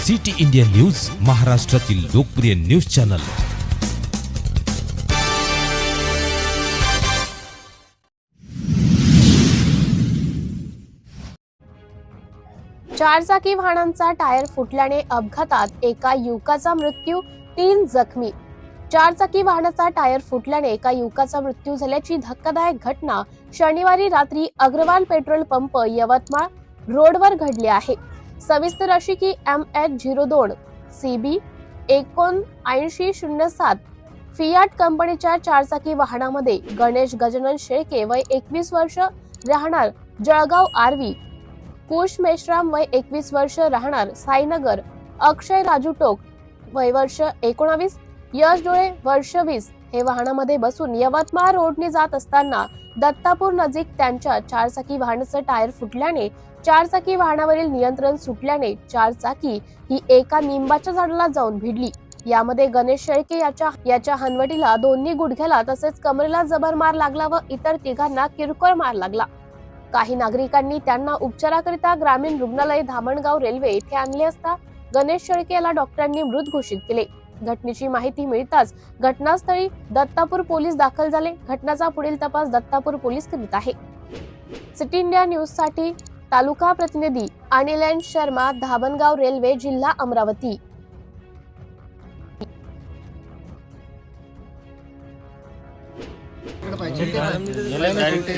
City India news, महाराष्ट्रातील लोकप्रिय news channel. चारचाकी वाहनांचा टायर फुटल्याने अपघातात एका युवकाचा मृत्यू, 3 जखमी। चारचाकी वाहनाचा टायर फुटल्याने एका युवकाचा मृत्यू झाल्याची धक्कादायक घटना शनिवारी रात्री अग्रवाल पेट्रोल पंप यवतमाळ रोडवर घडली आहे। सविस्तर अशी की MH02 CB 7907 फियाट कंपनीच्या चारचाकी वाहनामध्ये गणेश गजानन शेळके वय 21 वर्ष राहणार जळगाव आर्वी, कुश मेश्राम वय 21 वर्ष राहणार साईनगर, अक्षय राजू टोक वय वर्ष 19, यश डोळे वर्ष 20 हे वाहनामध्ये बसून यवतमाळ रोडने जात असताना दत्तापूर नजीक त्यांच्या चारचाकी वाहनाचं टायर फुटल्याने चारचाकी वाहनावरील नियंत्रण सुटल्याने चारचाकी ही एका निंबाच्या झाडाला जाऊन भिडली। यामध्ये गणेश शेळके याच्या हनवटीला दोन्ही गुडघ्याला तसेच कमरेला जबर मार लागला व इतर तिघांना किरकोळ मार लागला। काही नागरिकांनी त्यांना उपचाराकरिता ग्रामीण रुग्णालय धामणगाव रेल्वे येथे आणले असता गणेश शेळके याला डॉक्टरांनी मृत घोषित केले। घटनेची माहिती मिळताच घटनास्थळी दत्तापूर पोलीस दाखल झाले। घटनाचा पुढील तपास दत्तापूर पोलीस करीत आहे। सिटी इंडिया न्यूज साठी तालुका प्रतिनिधी अनिल शर्मा, धामणगाव रेल्वे, जिल्हा अमरावती। डायरेक्ट